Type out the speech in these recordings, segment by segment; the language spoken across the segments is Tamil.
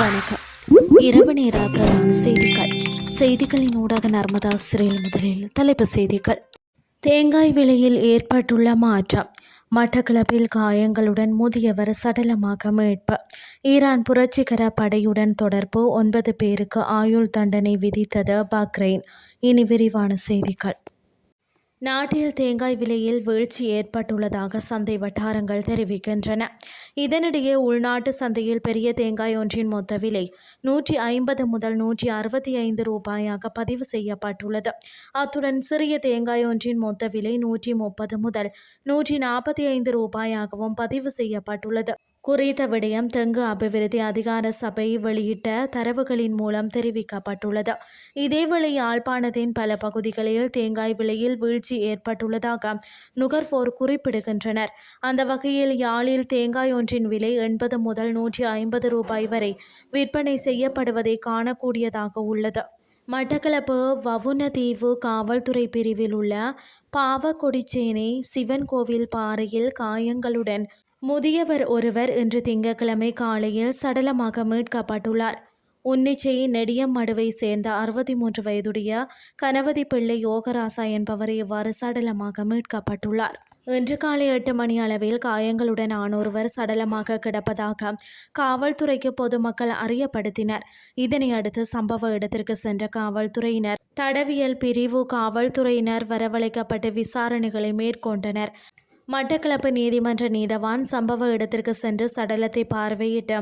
வணக்கம். இரவு நேர பிரதான செய்திகளின் ஊடாக நர்மதா சிறையில் முதலில் தலைப்புச் செய்திகள். தேங்காய் விலையில் ஏற்பட்டுள்ள மாற்றம். மட்டக்களப்பில் காயங்களுடன் முதியவர் சடலமாக மீட்பு. ஈரான் புரட்சிகர படையுடன் தொடர்பு, 9 பேருக்கு ஆயுள் தண்டனை விதித்தது பஹ்ரைன். இனி விரிவான செய்திகள். நாட்டில் தேங்காய் விலையில் வீழ்ச்சி ஏற்பட்டுள்ளதாக சந்தை வட்டாரங்கள் தெரிவிக்கின்றன. இதனிடையே உள்நாட்டு சந்தையில் பெரிய தேங்காய் ஒன்றின் மொத்த விலை 150 முதல் 165 ரூபாயாக பதிவு செய்யப்பட்டுள்ளது. அத்துடன் சிறிய தேங்காய் ஒன்றின் மொத்த விலை 130 முதல் 145 ரூபாயாகவும் பதிவு செய்யப்பட்டுள்ளது. குறித்த விடயம் தெங்கு அபிவிருத்தி அதிகார சபை வெளியிட்ட தரவுகளின் மூலம் தெரிவிக்கப்பட்டுள்ளது. இதேவேளை யாழ்ப்பாணத்தின் பல பகுதிகளில் தேங்காய் விலையில் வீழ்ச்சி ஏற்பட்டுள்ளதாக நுகர்வோர் குறிப்பிடுகின்றனர். அந்த வகையில் யாழில் தேங்காய் ஒன்றின் விலை 80 முதல் 150 ரூபாய் வரை விற்பனை செய்யப்படுவதை காணக்கூடியதாக உள்ளது. மட்டக்களப்பு வவுணதீவு காவல்துறை பிரிவில் உள்ள பாவக்கொடிச்சேனை சிவன் கோவில் பாறையில் காயங்களுடன் முதியவர் ஒருவர் இன்று திங்கட்கிழமை காலையில் சடலமாக மீட்கப்பட்டுள்ளார். உன்னிச்சை நெடியம்மடுவை சேர்ந்த 63 வயதுடைய கணவதி பிள்ளை யோகராசா என்பவர் இவ்வாறு சடலமாக மீட்கப்பட்டுள்ளார். இன்று காலை 8 மணி அளவில் காயங்களுடன் ஆணொருவர் சடலமாக கிடப்பதாக காவல்துறைக்கு பொதுமக்கள் அறியப்படுத்தினர். இதனை அடுத்து சம்பவ இடத்திற்கு சென்ற காவல்துறையினர், தடவியல் பிரிவு காவல்துறையினர் வரவழைக்கப்பட்டு விசாரணைகளை மேற்கொண்டனர். மட்டக்களப்பு நீதிமன்ற நீதவான் சம்பவ இடத்திற்கு சென்று சடலத்தை பார்வையிட்டு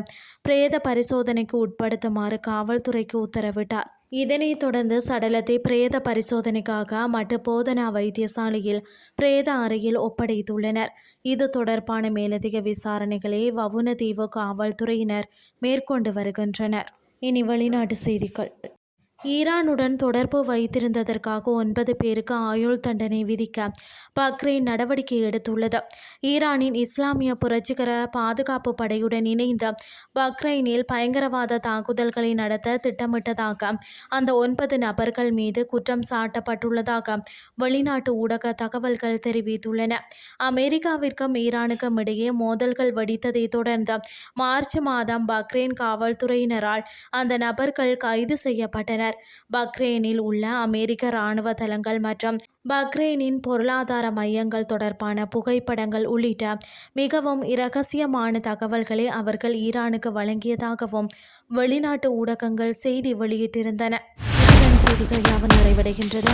பிரேத பரிசோதனைக்கு உட்படுத்துமாறு காவல்துறைக்கு உத்தரவிட்டார். இதனைத் தொடர்ந்து சடலத்தை பிரேத பரிசோதனைக்காக மட்டு போதனா வைத்தியசாலையில் பிரேத அறையில் ஒப்படைத்துள்ளனர். இது தொடர்பான மேலதிக விசாரணைகளை வவுணதீவு காவல்துறையினர் மேற்கொண்டு வருகின்றனர். இனி வெளிநாட்டு செய்திகள். ஈரானுடன் தொடர்பு வைத்திருந்ததற்காக 9 பேருக்கு ஆயுள் தண்டனை விதிக்க பஹ்ரைன் நடவடிக்கை எடுத்துள்ளது. ஈரானின் இஸ்லாமிய புரட்சிகர பாதுகாப்பு படையுடன் இணைந்து பஹ்ரைனில் பயங்கரவாத தாக்குதல்களை நடத்த திட்டமிட்டதாக அந்த 9 நபர்கள் மீது குற்றம் சாட்டப்பட்டுள்ளதாக வெளிநாட்டு ஊடக தகவல்கள் தெரிவித்துள்ளன. அமெரிக்காவிற்கும் ஈரானுக்கும் இடையே மோதல்கள் வெடித்ததை தொடர்ந்து மார்ச் மாதம் பஹ்ரைன் காவல்துறையினரால் அந்த நபர்கள் கைது செய்யப்பட்டனர். பஹ்ரைனில் உள்ள அமெரிக்க இராணுவ தளங்கள் மற்றும் பஹ்ரைனின் பொருளாதார மையங்கள் தொடர்பான புகைப்படங்கள் உள்ளிட்ட மிகவும் இரகசியமான தகவல்களை அவர்கள் ஈரானுக்கு வழங்கியதாகவும் வெளிநாட்டு ஊடகங்கள் செய்தி வெளியிட்டிருந்தன. செய்திகள் யாவும் நிறைவடைகின்றது.